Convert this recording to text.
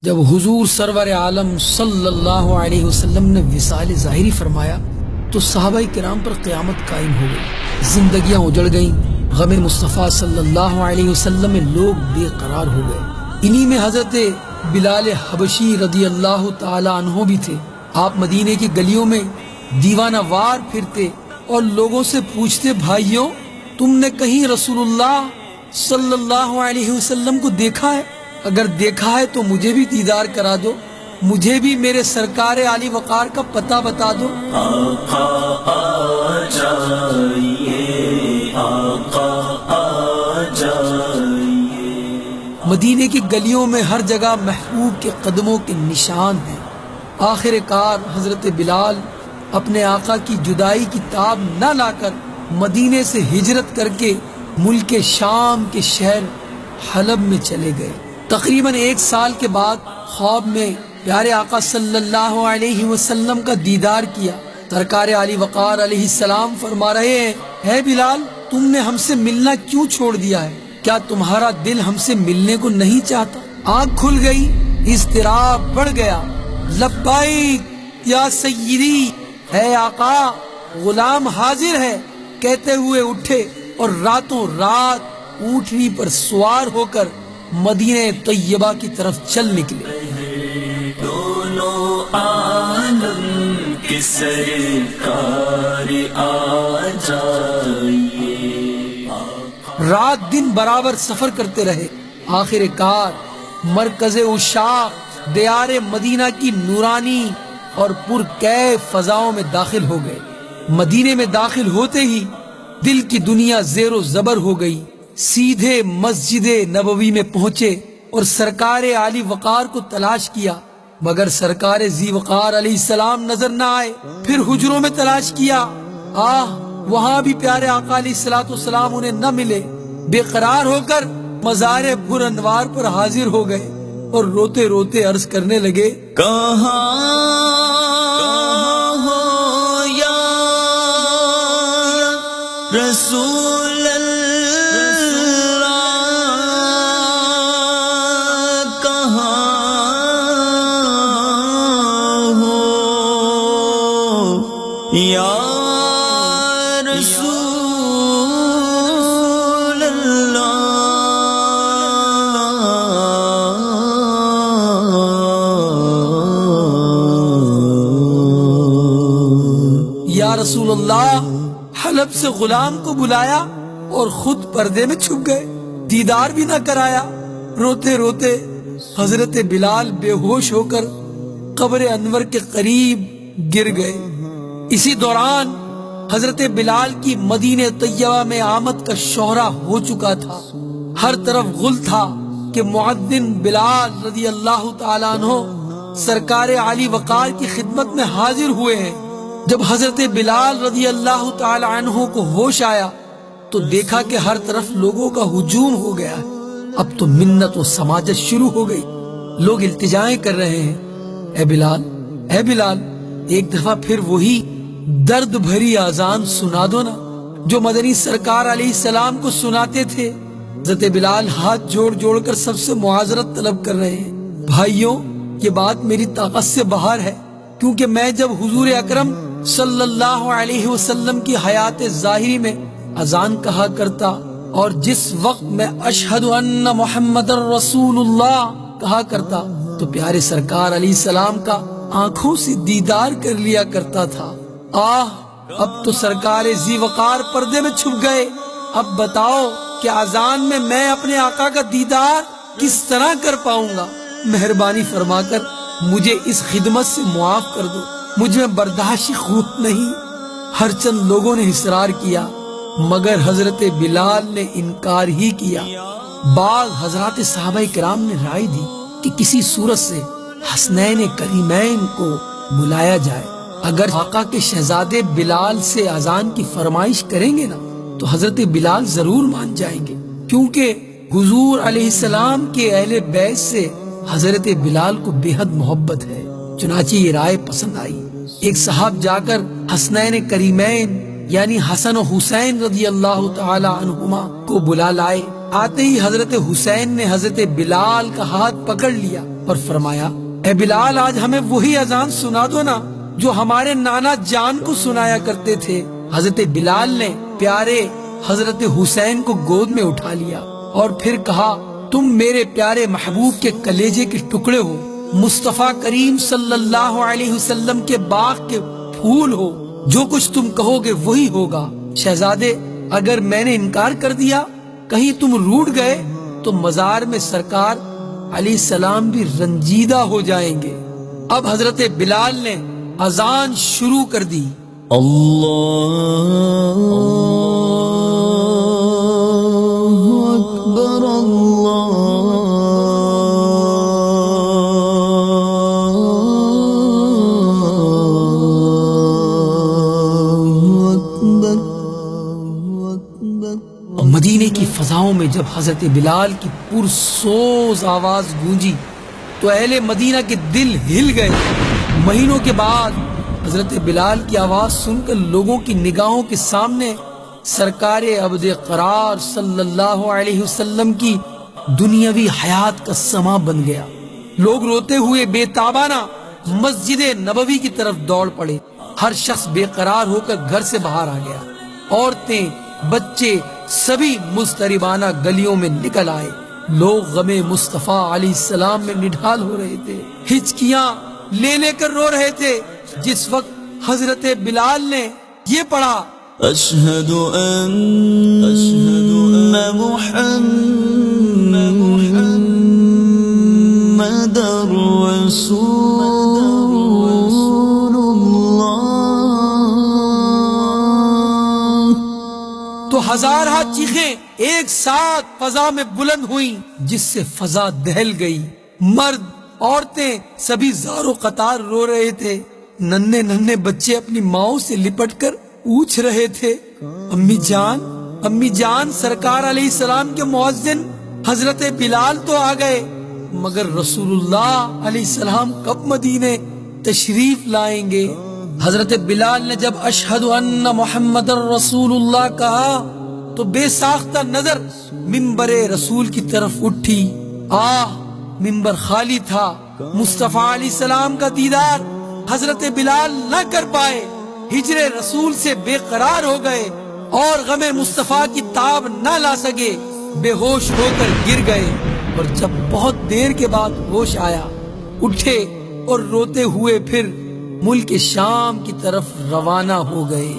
جب حضور سرور عالم صلی اللہ علیہ وسلم نے وصال ظاہری فرمایا تو صحابہ کرام پر قیامت قائم ہو گئی، زندگیاں اجڑ گئیں، غم مصطفیٰ صلی اللہ علیہ وسلم میں لوگ بے قرار ہو گئے۔ انہی میں حضرت بلال حبشی رضی اللہ تعالی عنہ بھی تھے۔ آپ مدینے کی گلیوں میں دیوانہ وار پھرتے اور لوگوں سے پوچھتے، بھائیوں تم نے کہیں رسول اللہ صلی اللہ علیہ وسلم کو دیکھا ہے؟ اگر دیکھا ہے تو مجھے بھی دیدار کرا دو، مجھے بھی میرے سرکار علی وقار کا پتہ بتا دو۔ آقا آ جائیے، آقا آ جائیے۔ مدینے کی گلیوں میں ہر جگہ محبوب کے قدموں کے نشان ہیں۔ آخر کار حضرت بلال اپنے آقا کی جدائی کی تاب نہ لا کر مدینے سے ہجرت کر کے ملک شام کے شہر حلب میں چلے گئے۔ تقریباً 1 سال کے بعد خواب میں پیارے آقا صلی اللہ علیہ وسلم کا دیدار کیا۔ سرکار علی وقار علیہ السلام فرما رہے ہیں، اے بلال تم نے ہم سے ملنا کیوں چھوڑ دیا ہے؟ کیا تمہارا دل ہم سے ملنے کو نہیں چاہتا؟ آنکھ کھل گئی، اضطراب بڑھ گیا۔ لبیک یا سیدی، اے آقا غلام حاضر ہے کہتے ہوئے اٹھے اور راتوں رات اونٹنی پر سوار ہو کر مدینہ طیبہ کی طرف چل نکلے۔ دونوں عالم کے سرکار آ جائیے۔ رات دن برابر سفر کرتے رہے، آخر کار مرکز عشاق دیار مدینہ کی نورانی اور پرکیف فضاؤں میں داخل ہو گئے۔ مدینے میں داخل ہوتے ہی دل کی دنیا زیر و زبر ہو گئی۔ سیدھے مسجد نبوی میں پہنچے اور سرکار علی وقار کو تلاش کیا، مگر سرکار ذی وقار علیہ السلام نظر نہ آئے۔ پھر حجروں میں تلاش کیا، وہاں بھی پیارے آقا علیہ السلام انہیں نہ ملے۔ بے قرار ہو کر مزار پر انوار پر حاضر ہو گئے اور روتے روتے عرض کرنے لگے، کہاں ہو یا رسول اللہ، کہاں ہو یا رسول یا رسول اللہ۔ حلب سے غلام کو بلایا اور خود پردے میں چھپ گئے، دیدار بھی نہ کرایا۔ روتے روتے حضرت بلال بے ہوش ہو کر قبر انور کے قریب گر گئے۔ اسی دوران حضرت بلال کی مدینہ طیبہ میں آمد کا شہرہ ہو چکا تھا۔ ہر طرف غل تھا کہ مؤذن بلال رضی اللہ تعالیٰ عنہ سرکار علی وقار کی خدمت میں حاضر ہوئے ہیں۔ جب حضرت بلال رضی اللہ تعالی عنہ کو ہوش آیا تو دیکھا کہ ہر طرف لوگوں کا ہجوم ہو گیا ہے۔ اب تو منت و سماجت شروع ہو گئی، لوگ التجائیں کر رہے ہیں، اے بلال اے بلال ایک دفعہ پھر وہی درد بھری آذان سنا دو نا جو مدنی سرکار علیہ السلام کو سناتے تھے۔ حضرت بلال ہاتھ جوڑ جوڑ کر سب سے معاذرت طلب کر رہے ہیں، بھائیوں یہ بات میری طاقت سے باہر ہے، کیونکہ میں جب حضور اکرم صلی اللہ علیہ وسلم کی حیات ظاہری میں اذان کہا کرتا اور جس وقت میں اشہد ان محمد رسول اللہ کہا کرتا تو پیارے سرکار علیہ السلام کا آنکھوں سے دیدار کر لیا کرتا تھا۔ اب تو سرکار ذی وقار پردے میں چھپ گئے، اب بتاؤ کہ اذان میں اپنے آقا کا دیدار کس طرح کر پاؤں گا؟ مہربانی فرما کر مجھے اس خدمت سے معاف کر دو، مجھ میں برداشت قوت نہیں۔ ہر چند لوگوں نے اصرار کیا مگر حضرت بلال نے انکار ہی کیا۔ بعض حضرات صحابہ کرام نے رائے دی کہ کسی صورت سے حسنین کریمین کو بلایا جائے، اگر آقا کے شہزادے بلال سے اذان کی فرمائش کریں گے نا تو حضرت بلال ضرور مان جائیں گے، کیونکہ حضور علیہ السلام کے اہل بیت سے حضرت بلال کو بے حد محبت ہے۔ چنانچہ یہ رائے پسند آئی۔ ایک صاحب جا کر حسنین کریمین یعنی حسن و حسین رضی اللہ تعالی عنہما کو بلا لائے۔ آتے ہی حضرت حسین نے حضرت بلال کا ہاتھ پکڑ لیا اور فرمایا اے بلال آج ہمیں وہی اذان سنا دو نا جو ہمارے نانا جان کو سنایا کرتے تھے۔ حضرت بلال نے پیارے حضرت حسین کو گود میں اٹھا لیا اور پھر کہا تم میرے پیارے محبوب کے کلیجے کے ٹکڑے ہو، مصطفیٰ کریم صلی اللہ علیہ وسلم کے باغ کے پھول ہو، جو کچھ تم کہو گے وہی ہوگا۔ شہزادے اگر میں نے انکار کر دیا، کہیں تم روٹھ گئے تو مزار میں سرکار علیہ السلام بھی رنجیدہ ہو جائیں گے۔ اب حضرت بلال نے اذان شروع کر دی۔ اللہ اکبر اللہ اکبر۔ مدینے کی فضاؤں میں جب حضرت بلال کی پرسوز آواز گونجی تو اہل مدینہ کے دل ہل گئے۔ مہینوں کے بعد حضرت بلال کی آواز سن کر لوگوں کی نگاہوں کے سامنے سرکار ابد قرار صلی اللہ علیہ وسلم کی دنیاوی حیات کا سما بن گیا۔ لوگ روتے ہوئے بے تابانہ مسجد نبوی کی طرف دوڑ پڑے۔ ہر شخص بے قرار ہو کر گھر سے باہر آ گیا۔ عورتیں، بچے سبھی مضطربانہ گلیوں میں نکل آئے۔ لوگ غم مصطفیٰ علیہ السلام میں نڈھال ہو رہے تھے، ہچکیاں لے لے کر رو رہے تھے۔ جس وقت حضرت بلال نے یہ پڑھا اشہد ان محمد رسول اللہ، تو ہزارہ چیخیں ایک ساتھ فضا میں بلند ہوئیں، جس سے فضا دہل گئی۔ مرد، عورتیں سبھی زار و قطار رو رہے تھے۔ ننھے ننھے بچے اپنی ماؤں سے لپٹ کر پوچھ رہے تھے امی جان، امی جان، سرکار علیہ السلام کے مؤذن حضرت بلال تو آ گئے، مگر رسول اللہ علیہ السلام کب مدینے تشریف لائیں گے؟ حضرت بلال نے جب اشہد ان محمد رسول اللہ کہا تو بے ساختہ نظر منبر رسول کی طرف اٹھی۔ منبر خالی تھا۔ مصطفیٰ علیہ السلام کا دیدار حضرت بلال نہ کر پائے، ہجر رسول سے بے قرار ہو گئے اور غم مصطفیٰ کی تاب نہ لا سکے، بے ہوش ہو کر گر گئے۔ اور جب بہت دیر کے بعد ہوش آیا، اٹھے اور روتے ہوئے پھر ملک شام کی طرف روانہ ہو گئے۔